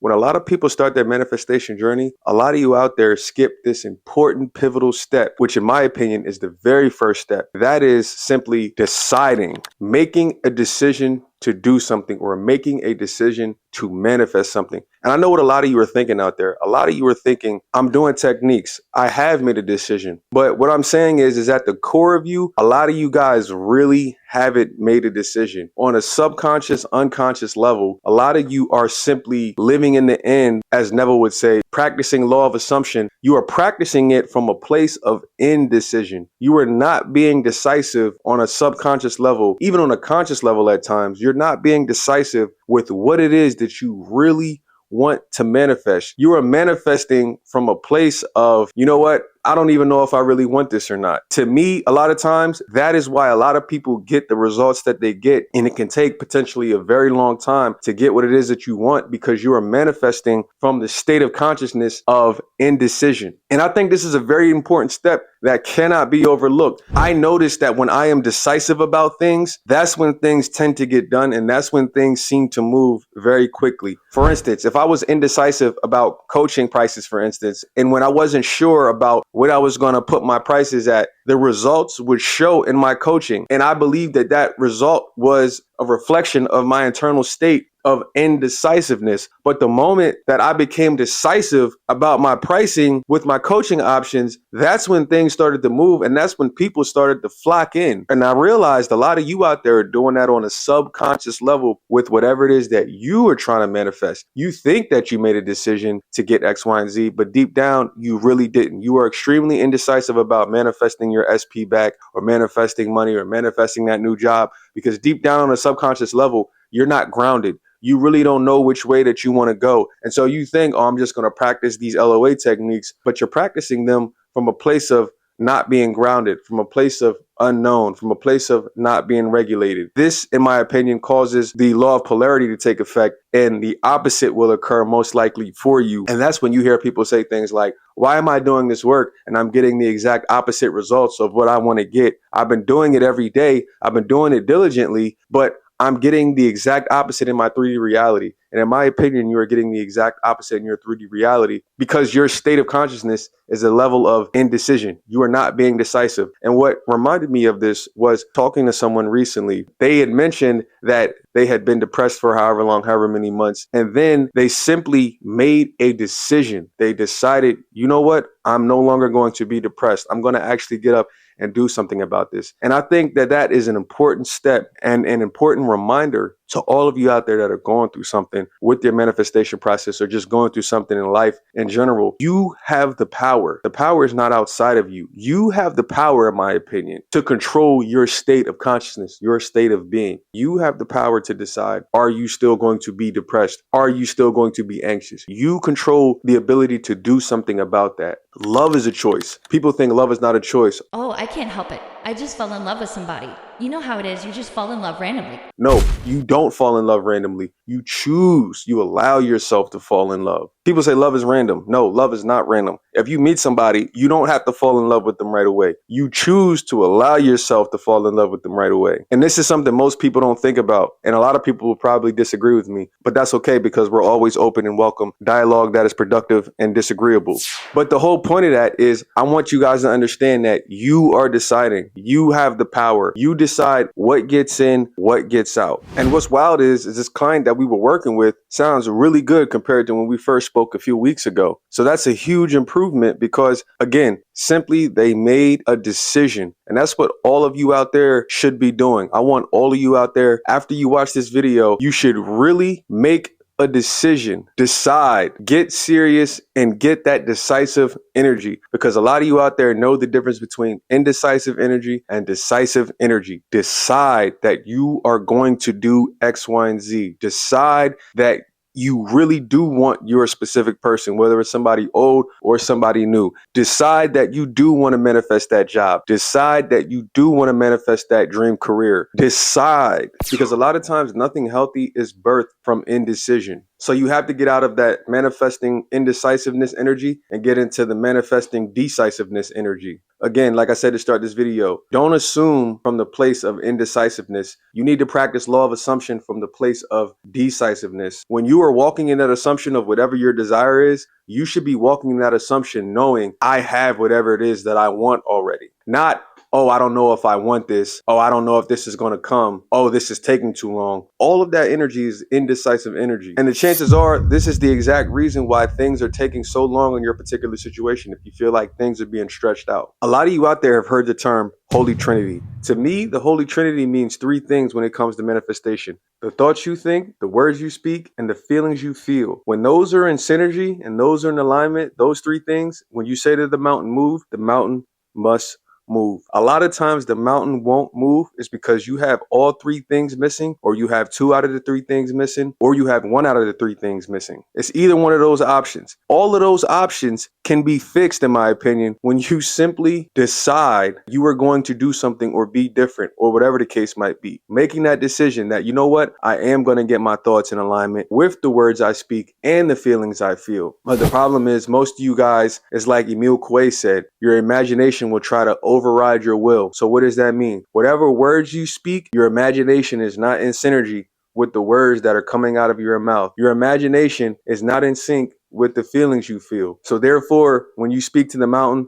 when a lot of people start their manifestation journey, a lot of you out there skip this important pivotal step, which in my opinion is the very first step. That is simply deciding, making a decision to do something or making a decision to manifest something. And I know what a lot of you are thinking out there. A lot of you are thinking, I'm doing techniques. I have made a decision. But what I'm saying is at the core of you, a lot of you guys really haven't made a decision. On a subconscious, unconscious level, a lot of you are simply living in the end, as Neville would say, practicing law of assumption. You are practicing it from a place of indecision. You are not being decisive on a subconscious level, even on a conscious level at times. You're not being decisive with what it is that you really want to manifest. You are manifesting from a place of, you know what? I don't even know if I really want this or not. To me, a lot of times, that is why a lot of people get the results that they get. And it can take potentially a very long time to get what it is that you want because you are manifesting from the state of consciousness of indecision. And I think this is a very important step that cannot be overlooked. I noticed that when I am decisive about things, that's when things tend to get done. And that's when things seem to move very quickly. For instance, if I was indecisive about coaching prices, for instance, and when I wasn't sure about what I was going to put my prices at, the results would show in my coaching. And I believe that that result was a reflection of my internal state of indecisiveness. But the moment that I became decisive about my pricing with my coaching options, that's when things started to move. And that's when people started to flock in. And I realized a lot of you out there are doing that on a subconscious level with whatever it is that you are trying to manifest. You think that you made a decision to get X, Y, and Z, but deep down, you really didn't. You are extremely indecisive about manifesting your SP back or manifesting money or manifesting that new job because deep down on a subconscious level, you're not grounded. You really don't know which way that you want to go. And so you think, oh, I'm just going to practice these LOA techniques, but you're practicing them from a place of not being grounded, from a place of unknown, from a place of not being regulated. This, in my opinion, causes the law of polarity to take effect and the opposite will occur most likely for you. And that's when you hear people say things like, why am I doing this work and I'm getting the exact opposite results of what I want to get? I've been doing it every day. I've been doing it diligently, but I'm getting the exact opposite in my 3D reality. And in my opinion, you are getting the exact opposite in your 3D reality because your state of consciousness is a level of indecision. You are not being decisive. And what reminded me of this was talking to someone recently. They had mentioned that they had been depressed for however long, however many months. And then they simply made a decision. They decided, you know what? I'm no longer going to be depressed. I'm going to actually get up and do something about this. And I think that that is an important step and an important reminder to all of you out there that are going through something with their manifestation process or just going through something in life in general. You have the power. The power is not outside of you. You have the power, in my opinion, to control your state of consciousness, your state of being. You have the power to decide, are you still going to be depressed? Are you still going to be anxious? You control the ability to do something about that. Love is a choice. People think love is not a choice. Oh, I can't help it. I just fell in love with somebody. You know how it is. You just fall in love randomly. No, you don't fall in love randomly. You choose. You allow yourself to fall in love. People say love is random. No, love is not random. If you meet somebody, you don't have to fall in love with them right away. You choose to allow yourself to fall in love with them right away. And this is something most people don't think about. And a lot of people will probably disagree with me, but that's okay because we're always open and welcome dialogue that is productive and disagreeable. But the whole point of that is I want you guys to understand that you are deciding. You have the power. You decide what gets in, what gets out. And what's wild is this client that we were working with sounds really good compared to when we first spoke a few weeks ago. So that's a huge improvement because, again, simply they made a decision. And that's what all of you out there should be doing. I want all of you out there, after you watch this video, you should really make a decision, decide, get serious, and get that decisive energy because a lot of you out there know the difference between indecisive energy and decisive energy. Decide that you are going to do X, Y, and Z. Decide that you really do want your specific person, whether it's somebody old or somebody new. Decide that you do want to manifest that job. Decide that you do want to manifest that dream career. Decide, because a lot of times nothing healthy is birthed from indecision. So you have to get out of that manifesting indecisiveness energy and get into the manifesting decisiveness energy. Again, like I said to start this video, don't assume from the place of indecisiveness. You need to practice law of assumption from the place of decisiveness. When you are walking in that assumption of whatever your desire is, you should be walking in that assumption knowing I have whatever it is that I want already. Not, oh, I don't know if I want this. Oh, I don't know if this is going to come. Oh, this is taking too long. All of that energy is indecisive energy. And the chances are this is the exact reason why things are taking so long in your particular situation if you feel like things are being stretched out. A lot of you out there have heard the term Holy Trinity. To me, the Holy Trinity means three things when it comes to manifestation: the thoughts you think, the words you speak, and the feelings you feel. When those are in synergy and those are in alignment, those three things, when you say to the mountain, move, the mountain must move. A lot of times the mountain won't move is because you have all three things missing, or you have two out of the three things missing, or you have one out of the three things missing. It's either one of those options. All of those options can be fixed, in my opinion, when you simply decide you are going to do something or be different, or whatever the case might be. Making that decision that, you know what, I am going to get my thoughts in alignment with the words I speak and the feelings I feel. But the problem is, most of you guys, it's like Emile Coué said, your imagination will try to override your will. So what does that mean? Whatever words you speak, your imagination is not in synergy with the words that are coming out of your mouth. Your imagination is not in sync with the feelings you feel. So therefore, when you speak to the mountain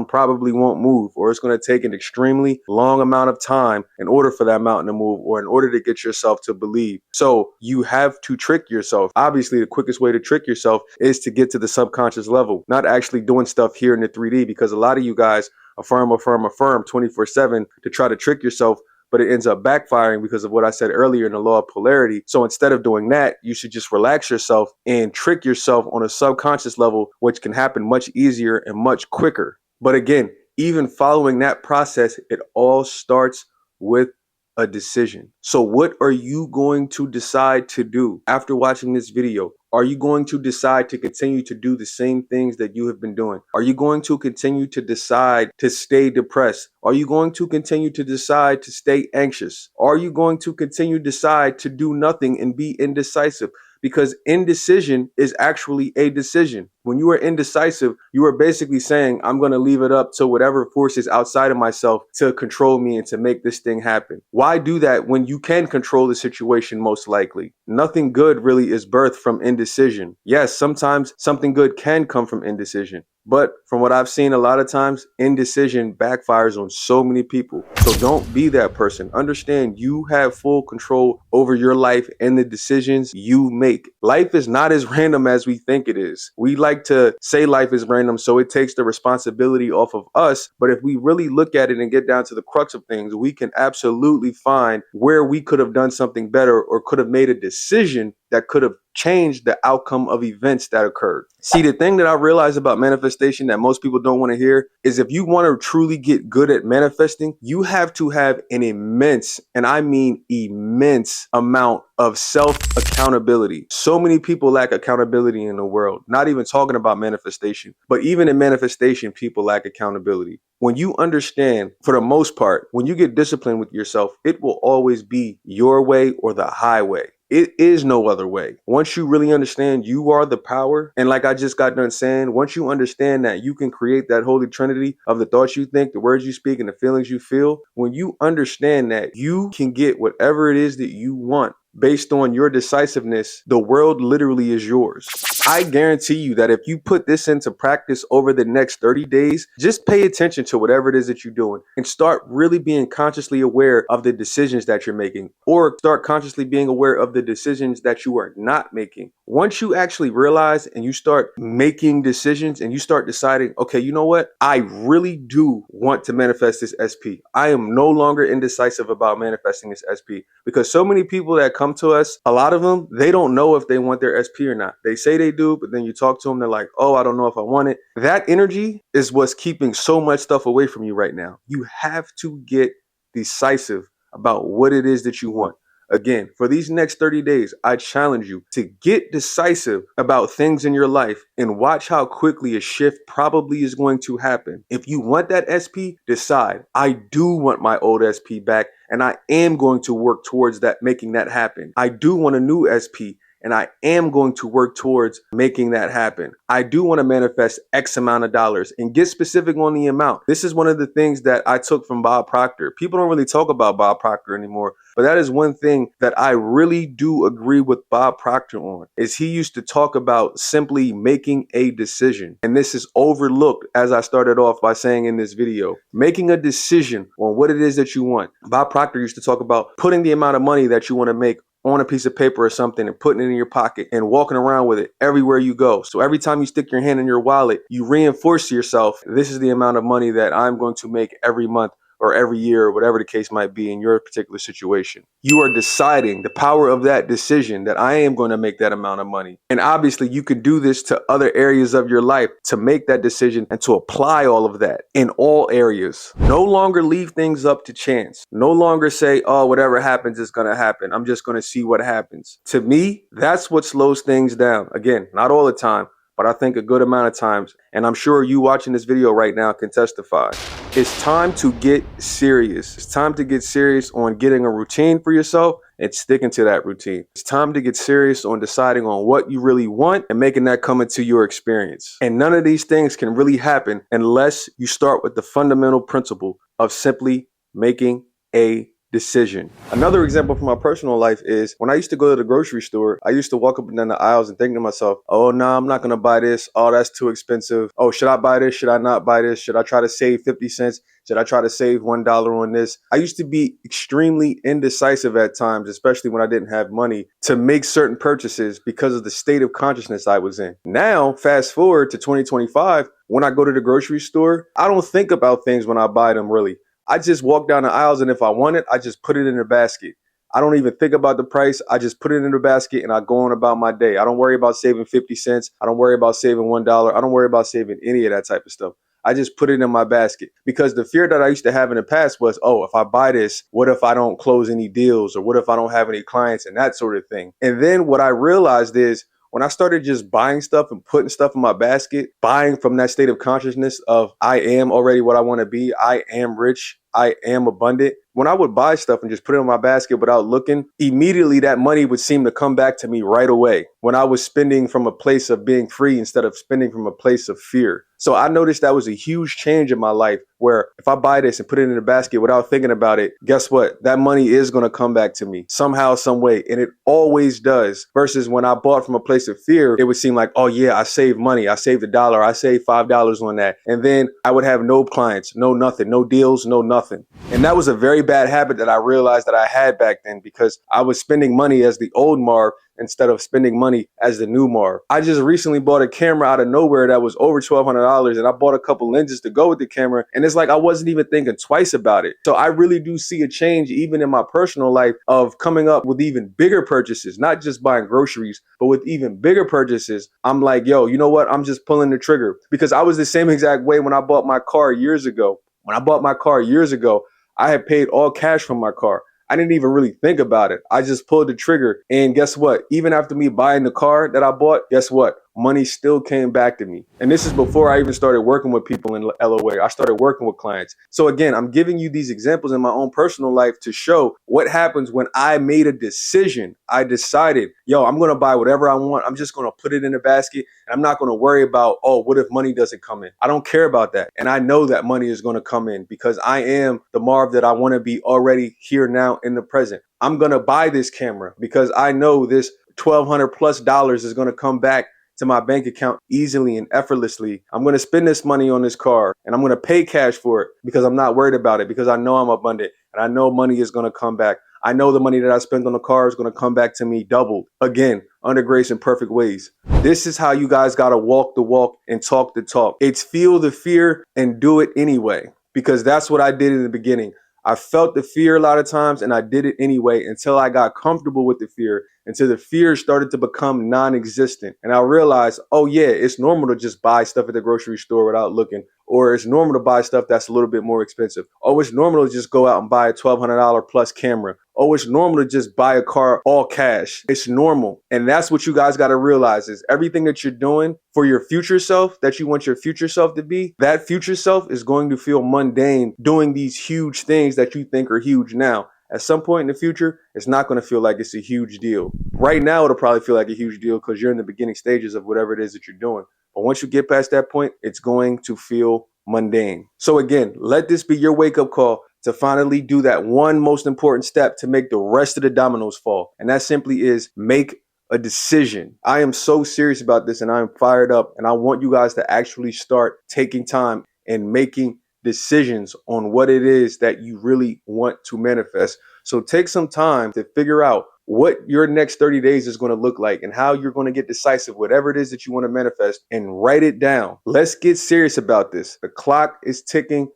probably won't move, or it's going to take an extremely long amount of time in order for that mountain to move, or in order to get yourself to believe. So you have to trick yourself. Obviously, the quickest way to trick yourself is to get to the subconscious level, not actually doing stuff here in the 3D, because a lot of you guys affirm 24/7 to try to trick yourself, but it ends up backfiring because of what I said earlier in the law of polarity. So instead of doing that, you should just relax yourself and trick yourself on a subconscious level, which can happen much easier and much quicker. But again, even following that process, it all starts with a decision. So what are you going to decide to do after watching this video? Are you going to decide to continue to do the same things that you have been doing? Are you going to continue to decide to stay depressed? Are you going to continue to decide to stay anxious? Are you going to continue to decide to do nothing and be indecisive? Because indecision is actually a decision. When you are indecisive, you are basically saying, I'm going to leave it up to whatever forces outside of myself to control me and to make this thing happen. Why do that when you can control the situation most likely? Nothing good really is birthed from indecision. Yes, sometimes something good can come from indecision. But from what I've seen, a lot of times indecision backfires on so many people. So don't be that person. Understand you have full control over your life and the decisions you make. Life is not as random as we think it is. We like to say life is random, so it takes the responsibility off of us. But if we really look at it and get down to the crux of things, we can absolutely find where we could have done something better, or could have made a decision that could have changed the outcome of events that occurred. See, the thing that I realized about manifestation that most people don't want to hear is, if you want to truly get good at manifesting, you have to have an immense, and I mean immense, amount of self-accountability. So many people lack accountability in the world, not even talking about manifestation, but even in manifestation, people lack accountability. When you understand, for the most part, when you get disciplined with yourself, it will always be your way or the highway. It is no other way. Once you really understand you are the power, and like I just got done saying, once you understand that you can create that holy trinity of the thoughts you think, the words you speak, and the feelings you feel, when you understand that you can get whatever it is that you want based on your decisiveness, the world literally is yours. I guarantee you that if you put this into practice over the next 30 days, just pay attention to whatever it is that you're doing and start really being consciously aware of the decisions that you're making, or start consciously being aware of the decisions that you are not making. Once you actually realize and you start making decisions and you start deciding, okay, you know what? I really do want to manifest this SP. I am no longer indecisive about manifesting this SP, because so many people that come to us, a lot of them, they don't know if they want their SP or not. They say they do, but then you talk to them, they're like, oh, I don't know if I want it. That energy is what's keeping so much stuff away from you right now. You have to get decisive about what it is that you want. Again, for these next 30 days, I challenge you to get decisive about things in your life and watch how quickly a shift probably is going to happen. If you want that SP, decide, I do want my old SP back, and I am going to work towards that, making that happen. I do want a new SP, and I am going to work towards making that happen. I do want to manifest X amount of dollars and get specific on the amount. This is one of the things that I took from Bob Proctor. People don't really talk about Bob Proctor anymore, but that is one thing that I really do agree with Bob Proctor on, is he used to talk about simply making a decision. And this is overlooked, as I started off by saying in this video, making a decision on what it is that you want. Bob Proctor used to talk about putting the amount of money that you want to make on a piece of paper or something and putting it in your pocket and walking around with it everywhere you go. So every time you stick your hand in your wallet, you reinforce to yourself, this is the amount of money that I'm going to make every month or every year, or whatever the case might be in your particular situation. You are deciding, the power of that decision, that I am going to make that amount of money. And obviously you could do this to other areas of your life to make that decision and to apply all of that in all areas. No longer leave things up to chance. No longer say, oh, whatever happens is going to happen. I'm just going to see what happens. To me, that's what slows things down. Again, not all the time, but I think a good amount of times, and I'm sure you watching this video right now can testify. It's time to get serious. It's time to get serious on getting a routine for yourself and sticking to that routine. It's time to get serious on deciding on what you really want and making that come into your experience. And none of these things can really happen unless you start with the fundamental principle of simply making a decision. Another example from my personal life is when I used to go to the grocery store, I used to walk up and down the aisles and think to myself, oh, no, I'm not going to buy this. Oh, that's too expensive. Oh, should I buy this? Should I not buy this? Should I try to save 50 cents? Should I try to save $1 on this? I used to be extremely indecisive at times, especially when I didn't have money to make certain purchases because of the state of consciousness I was in. Now, fast forward to 2025, when I go to the grocery store, I don't think about things when I buy them really. I just walk down the aisles, and if I want it, I just put it in the basket. I don't even think about the price. I just put it in the basket and I go on about my day. I don't worry about saving 50 cents. I don't worry about saving $1. I don't worry about saving any of that type of stuff. I just put it in my basket because the fear that I used to have in the past was, oh, if I buy this, what if I don't close any deals, or what if I don't have any clients, and that sort of thing. And then what I realized is, when I started just buying stuff and putting stuff in my basket, buying from that state of consciousness of I am already what I want to be, I am rich, I am abundant. When I would buy stuff and just put it in my basket without looking, immediately that money would seem to come back to me right away when I was spending from a place of being free instead of spending from a place of fear. So I noticed that was a huge change in my life, where if I buy this and put it in the basket without thinking about it, guess what? That money is going to come back to me somehow, some way. And it always does. Versus when I bought from a place of fear, it would seem like, oh yeah, I saved money. I saved $1. I saved $5 on that. And then I would have no clients, no nothing, no deals, no nothing. And that was a very bad habit that I realized that I had back then, because I was spending money as the old Marv instead of spending money as the new Marv. I just recently bought a camera out of nowhere that was over $1,200, and I bought a couple lenses to go with the camera, and it's like I wasn't even thinking twice about it. So I really do see a change even in my personal life of coming up with even bigger purchases, not just buying groceries, but with even bigger purchases. I'm like, yo, you know what? I'm just pulling the trigger, because I was the same exact way when I bought my car years ago. When I bought my car years ago, I had paid all cash for my car. I didn't even really think about it. I just pulled the trigger. And guess what? Even after me buying the car that I bought, guess what? Money still came back to me. And this is before I even started working with people in LOA. I started working with clients. So again, I'm giving you these examples in my own personal life to show what happens when I made a decision. I decided, yo, I'm going to buy whatever I want. I'm just going to put it in a basket. And I'm not going to worry about, oh, what if money doesn't come in? I don't care about that. And I know that money is going to come in because I am the Marv that I want to be already here now in the present. I'm going to buy this camera because I know this $1,200+ is going to come back to my bank account easily and effortlessly. I'm going to spend this money on this car, and I'm going to pay cash for it because I'm not worried about it, because I know I'm abundant and I know money is going to come back. I know the money that I spend on the car is going to come back to me doubled, again, under grace and perfect ways. This is how you guys got to walk the walk and talk the talk. It's feel the fear and do it anyway, because that's what I did in the beginning. I felt the fear a lot of times and I did it anyway until I got comfortable with the fear, until the fear started to become non-existent. And I realized, oh yeah, it's normal to just buy stuff at the grocery store without looking, or it's normal to buy stuff that's a little bit more expensive. Oh, it's normal to just go out and buy a $1,200+ camera. Oh, it's normal to just buy a car all cash. It's normal. And that's what you guys got to realize, is everything that you're doing for your future self, that you want your future self to be, that future self is going to feel mundane doing these huge things that you think are huge now. At some point in the future, it's not going to feel like it's a huge deal. Right now, it'll probably feel like a huge deal because you're in the beginning stages of whatever it is that you're doing. But once you get past that point, it's going to feel mundane. So again, let this be your wake-up call to finally do that one most important step to make the rest of the dominoes fall. And that simply is make a decision. I am so serious about this and I'm fired up, and I want you guys to actually start taking time and making decisions on what it is that you really want to manifest. So take some time to figure out what your next 30 days is going to look like and how you're going to get decisive, whatever it is that you want to manifest, and write it down. Let's get serious about this. The clock is ticking.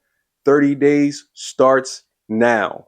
30 days starts now.